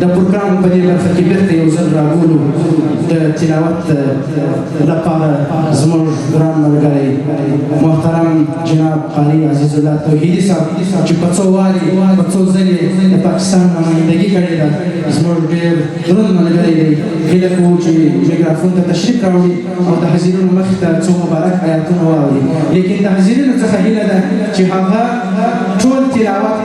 د پروګرام په دې برخه کې بېرته یو ځل راغولو د تلاوت لپاره زموږ ګران ملګری محترم جناب قاري عزیز الله توحیدي صاحب چې په څو وارې په څو ځلې د پاکستان نمایندګي کړې ده زموږ ډېر دروند ملګری دی هیله کوو چې میکرافون ته تشریف راوړي او د حاضرینو مخې ته څو مبارک آیاتونه واوري لیکن د حاضرینو څخه هیله ده چې هغه ټول تلاوت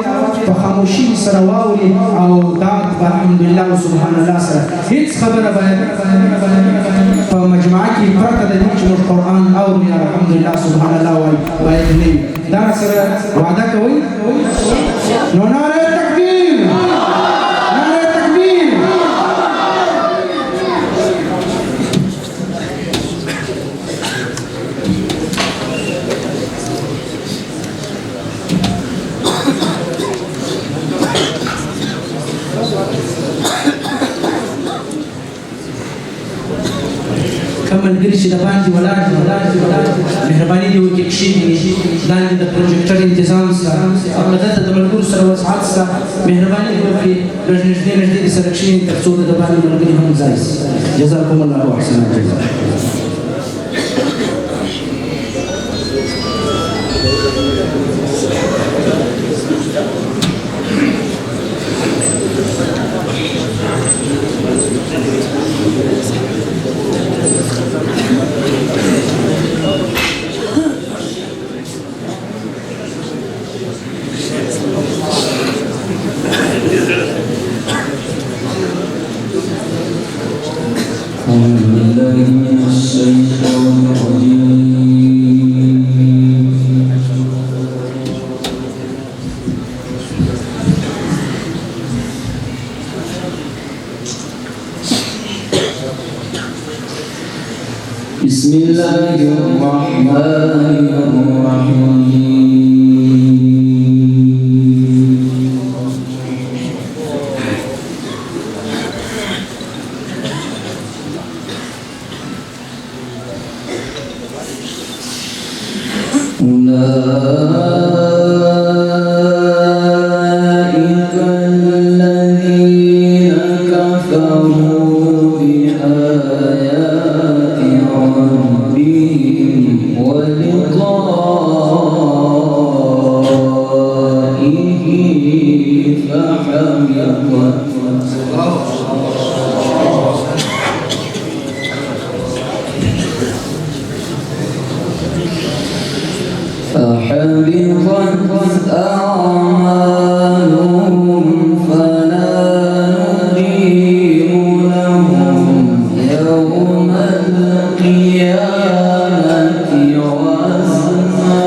په خاموشي سره واوري او دعت په الحمدلله او سبحان الله سره هیڅ خبره باید په مجموعه کې پرته د دې چې موږ قرآن اورو یا الحمدلله سبحان الله وایي باید نه وي دا سره وعده کوئ نو نعره تکبیر نعره تکبیر ملګري چې د باندې ولاړ دي مهرباني دې وکړي کښېني لاندې د پروجیکټر انتظام شته او دلته د ملګرو سره وسعت شته مهرباني دې وکړي لږ نږدې دې سره کښېني تر څو د باندې ملګري هم ځای شي جزاکم الله احسن الجزاء بسم الله الرحمن الرحيم أولئك الذين كفروا بآيات ربهم ولقائه فحبطت أعمالهم فلا نقيم لهم يوم القيامة وزنا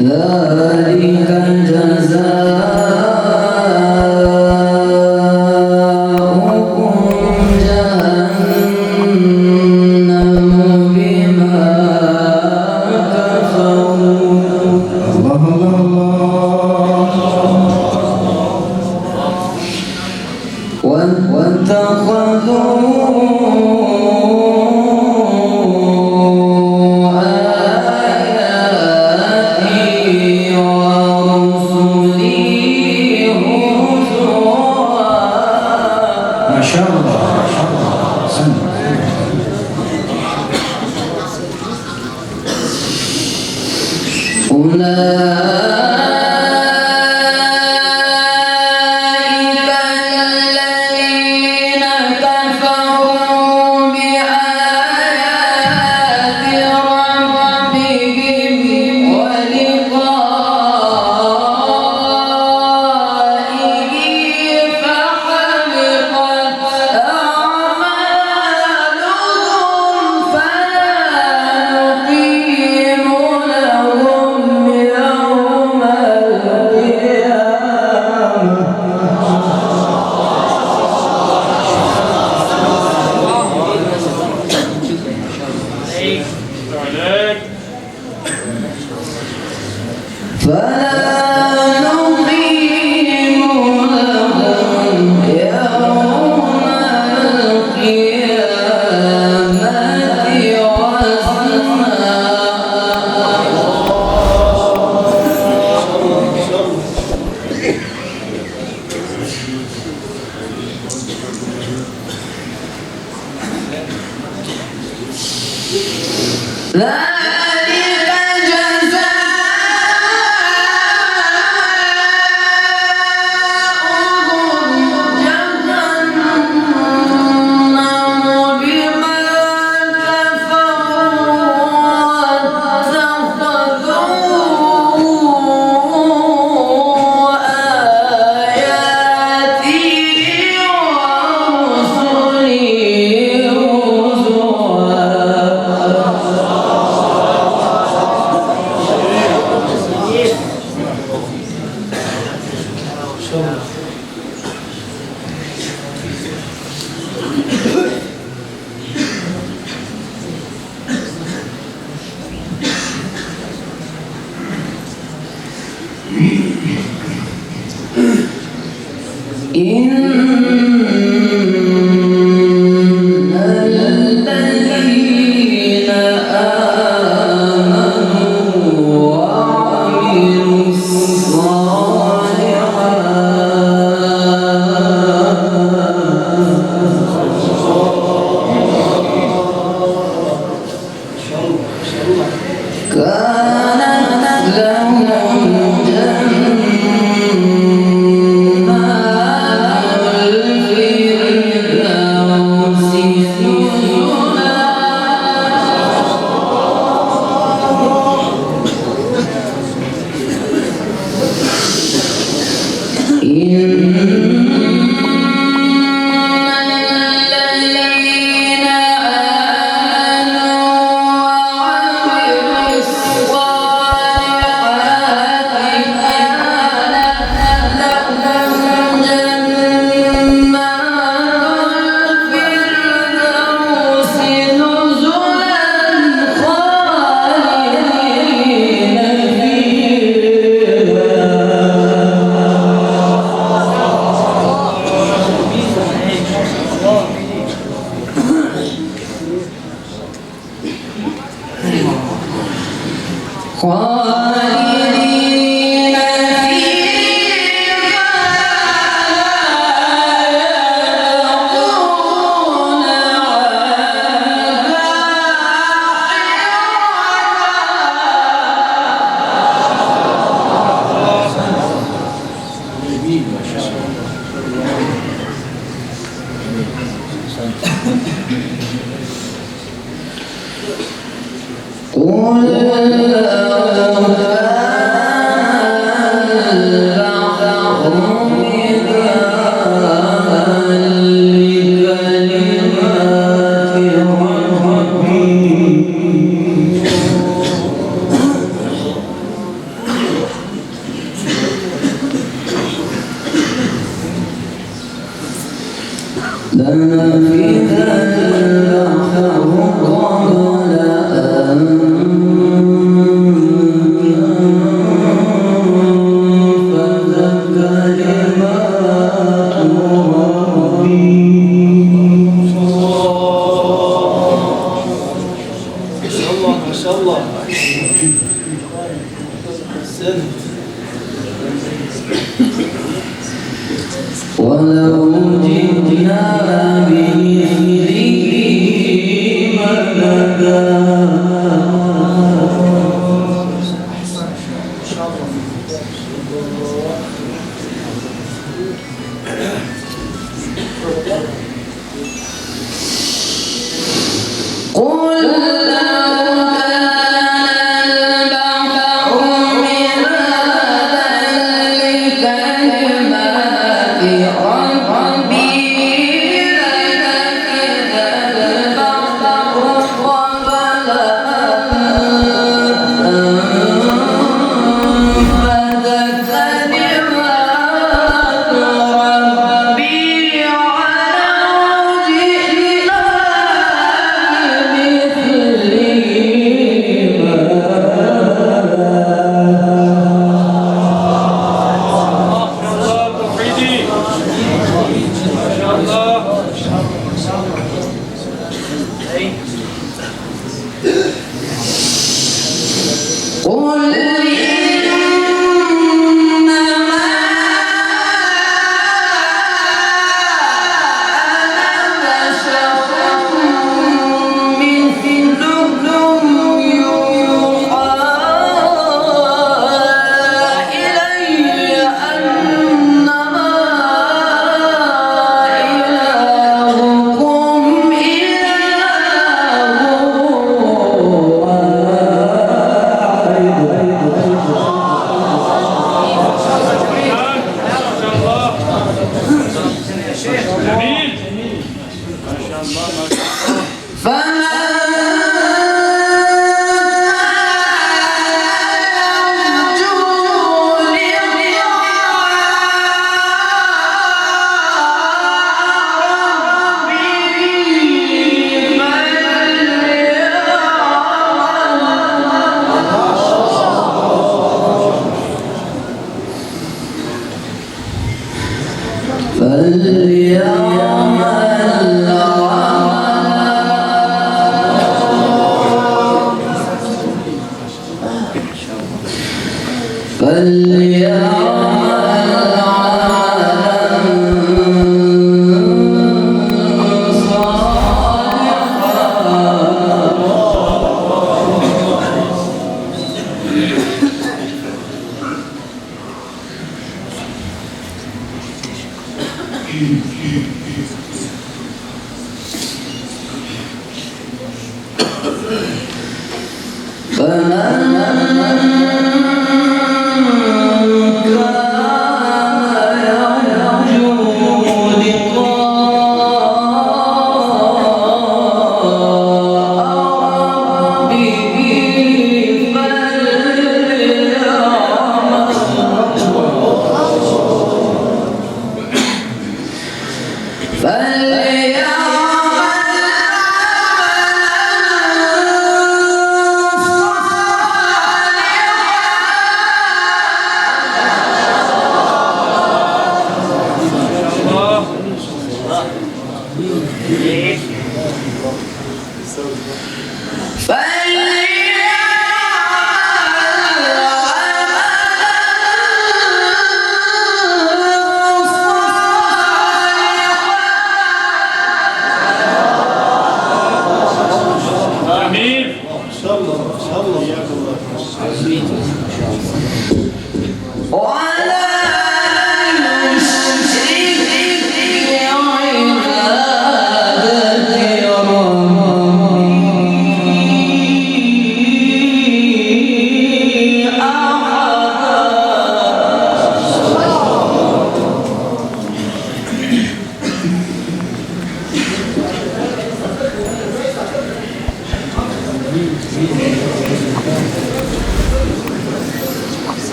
ذلك جزاؤهم جهنم بما كفروا واتخذوا آياتي ورسلي هزوا ما شاء الله سنة أولئك الذين كفروا بآيات ربهم ولقائه فحبطت أعمالهم فلا نقيم لهم يوم القيامة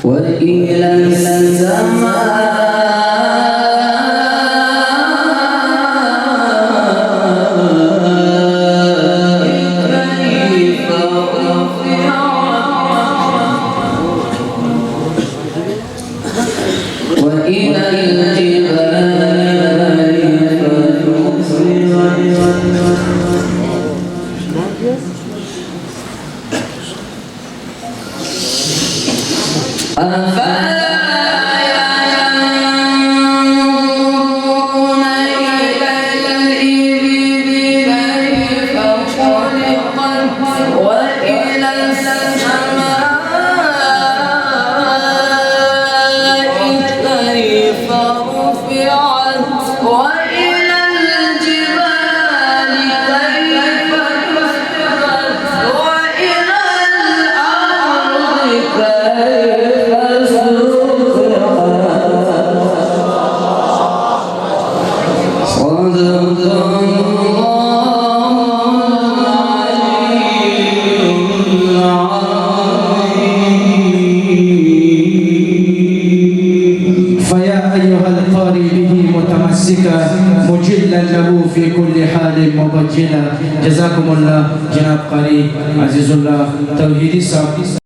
وإلى السماء كيف رفعت وإلى الجبال كيف نصبت أفلا ينظرون إلى الإبل كيف خلقت وإلى السماء كيف رفعت وإلى الجبال كيف نصبت وإلى الأرض كيف صدق الله العظيم. فيا أيها القارئ به متمسكا مجلا له في كل حال مبجلا. جزاكم الله جناب قارئ عزيز الله توحيدي صاحب.